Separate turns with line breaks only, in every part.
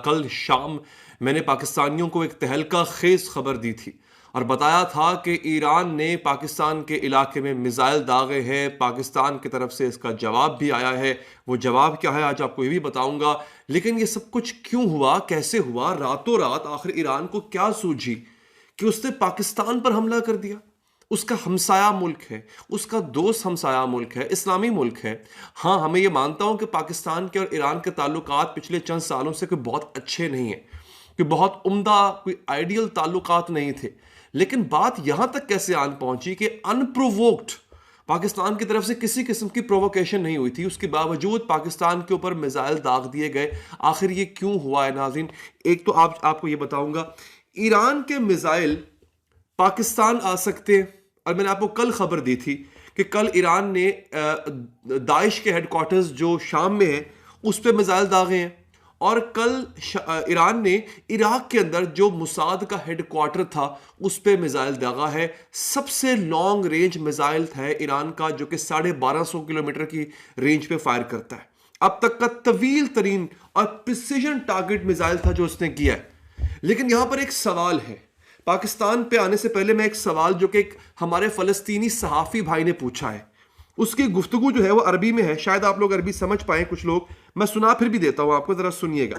कल शाम मैंने पाकिस्तानियों को एक तहलका खेज खबर दी थी और बताया था कि ईरान ने पाकिस्तान के इलाके में मिसाइल दागे हैं, पाकिस्तान की तरफ से इसका जवाब भी आया है। वो जवाब क्या है आज आपको ये भी बताऊंगा। लेकिन ये सब कुछ क्यों हुआ, कैसे हुआ, रातों रात आखिर ईरान को क्या सूझी कि उसने पाकिस्तान पर हमला कर दिया? उसका हमसाया मुल्क है, उसका दोस्त हमसाया मुल्क है, इस्लामी मुल्क है। हाँ, हमें ये मानता हूं कि पाकिस्तान के और ईरान के ताल्लुकात पिछले चंद सालों से कोई बहुत अच्छे नहीं है, कि बहुत उम्दा, कोई आइडियल ताल्लुकात नहीं थे। लेकिन बात यहां तक कैसे आन पहुंची कि अनप्रोवोक्ड पाकिस्तान की तरफ से किसी किस्म की प्रोवोकेशन नहीं हुई थी, उसके बावजूद पाकिस्तान के ऊपर मिसाइल दाग दिए गए। आखिर ये क्यों हुआ है नाज़रीन? एक तो आपको ये बताऊंगा, ईरान के मिसाइल पाकिस्तान आ सकते हैं। और मैंने आपको कल खबर दी थी कि कल ईरान ने दाइश के हेडक्वार्टर्स जो शाम में है उस पर मिसाइल दागे हैं। और कल ईरान ने इराक के अंदर जो मुसाद का हेडक्वार्टर था उस पर मिसाइल दागा है। सबसे लॉन्ग रेंज मिसाइल है ईरान का, जो कि 1250 किलोमीटर की रेंज पे फायर करता है। अब तक का तवील तरीन और प्रिसीजन टारगेट मिसाइल था जो उसने किया है। लेकिन यहां पर एक सवाल है, पाकिस्तान पे आने से पहले मैं एक सवाल जो कि एक हमारे फलस्तीनी सहाफी भाई ने पूछा है, उसकी गुफ्तगू जो है वो अरबी में है, शायद आप लोग अरबी समझ पाए कुछ लोग, मैं सुना फिर भी देता हूं आपको, जरा सुनिएगा।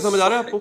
समझ आ रहा है आपको?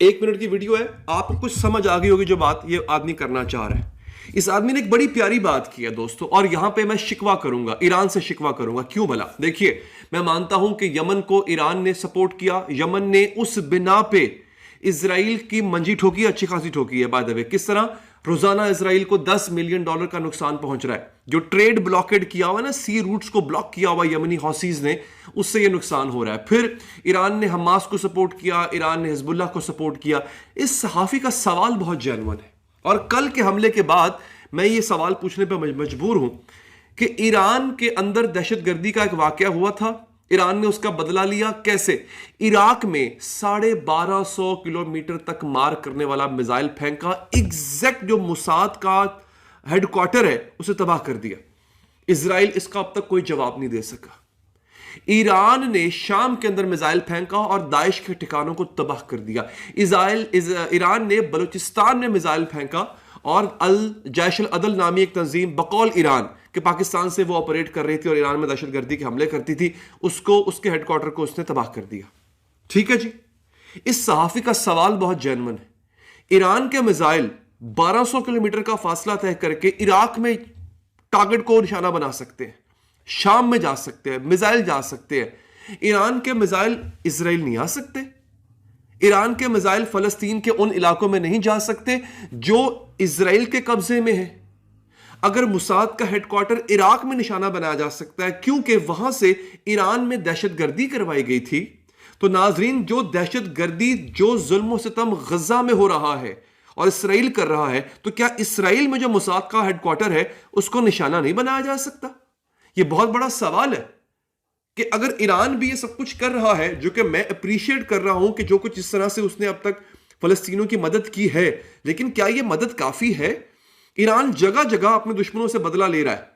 एक मिनट की वीडियो है, आपको कुछ समझ आ गई होगी जो बात ये आदमी करना चाह रहा है। इस आदमी ने एक बड़ी प्यारी बात की है दोस्तों, और यहां पे मैं शिकवा करूंगा, ईरान से शिकवा करूंगा। क्यों भला? देखिए, मैं मानता हूं कि यमन को ईरान ने सपोर्ट किया, यमन ने उस बिना पे इजराइल की मंजी ठोकी, अच्छी खासी ठोकी है। बाय द वे, किस तरह? रोजाना इजराइल को $10 मिलियन का नुकसान पहुंच रहा है। जो ट्रेड ब्लॉकेड किया हुआ है ना, सी रूट्स को ब्लॉक किया हुआ यमनी हौसीज ने, उससे ये नुकसान हो रहा है। फिर ईरान ने हमास को सपोर्ट किया, ईरान ने हिजबुल्लाह को सपोर्ट किया। इस सहाफी का सवाल बहुत जेन्युइन है, और कल के हमले के बाद मैं ये सवाल पूछने पर मजबूर हूं कि ईरान के अंदर दहशतगर्दी का एक वाकया हुआ था, ईरान ने उसका बदला लिया। कैसे? इराक में 1250 किलोमीटर तक मार करने वाला मिसाइल फेंका, एग्जैक्ट जो मुसाद का हेडक्वार्टर है उसे तबाह कर दिया। इजराइल इसका अब तक कोई जवाब नहीं दे सका। ईरान ने शाम के अंदर मिसाइल फेंका और दाइश के ठिकानों को तबाह कर दिया। ईरान ने बलूचिस्तान में मिसाइल फेंका, और अल जैश अल अदल नामी एक तंजीम बकौल ईरान के पाकिस्तान से वो ऑपरेट कर रही थी और ईरान में दहशतगर्दी के हमले करती थी, उसको, उसके हेडक्वार्टर को उसने तबाह कर दिया। ठीक है जी। इस सहाफी का सवाल बहुत जेन्युइन है। ईरान के मिसाइल 1200 किलोमीटर का फासला तय करके इराक में टारगेट को निशाना बना सकते हैं, शाम में जा सकते हैं, मिसाइल जा सकते हैं। ईरान के मिसाइल इजराइल नहीं आ सकते, ईरान के मिसाइल फलस्तीन के उन इलाकों में नहीं जा सकते जो इजराइल के कब्जे में है। अगर मुसाद का हेडक्वार्टर इराक में निशाना बनाया जा सकता है क्योंकि वहां से ईरान में दहशतगर्दी करवाई गई थी, तो नाजरीन, जो दहशतगर्दी, जो जुल्म सितम गजा में हो रहा है और इसराइल कर रहा है, तो क्या इसराइल में जो मुसाद का हेडक्वार्टर है उसको निशाना नहीं बनाया जा सकता? यह बहुत बड़ा सवाल है कि अगर ईरान भी ये सब कुछ कर रहा है, जो कि मैं अप्रिशिएट कर रहा हूं कि जो कुछ इस तरह से उसने अब तक फलस्तीनों की मदद की है, लेकिन क्या यह मदद काफी है? ईरान जगह जगह अपने दुश्मनों से बदला ले रहा है,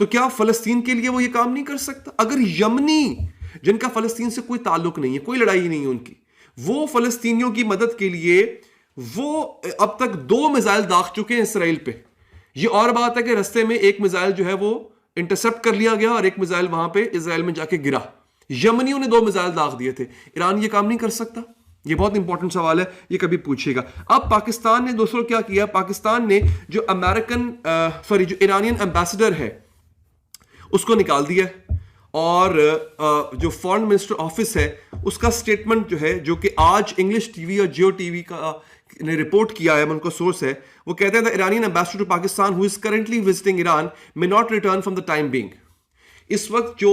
तो क्या फलस्तीन के लिए वो ये काम नहीं कर सकता? अगर यमनी, जिनका फलस्तीन से कोई ताल्लुक नहीं है, कोई लड़ाई नहीं है उनकी, वो फलस्तीनियों की मदद के लिए वो अब तक 2 मिसाइल दाग चुके हैं इसराइल पे। ये और बात है कि रास्ते में एक मिसाइल जो है वो इंटरसेप्ट कर लिया गया और एक मिसाइल वहां पे इजराइल में जाके गिरा। यमनियों ने 2 मिसाइल दाग दिए थे, ईरान ये काम नहीं कर सकता? ये बहुत इंपॉर्टेंट सवाल है, ये कभी पूछिएगा। अब पाकिस्तान ने दोस्तों क्या किया? पाकिस्तान ने जो जो ईरानियन एम्बेसडर है उसको निकाल दिया, और जो फॉरेन मिनिस्टर ऑफिस है उसका स्टेटमेंट जो है, जो कि आज इंग्लिश टीवी और जियो टीवी का ने रिपोर्ट किया है, उनका सोर्स है, वो कहते हैं the Iranian ambassador to Pakistan who is currently visiting Iran may not return from the time being. इस वक्त जो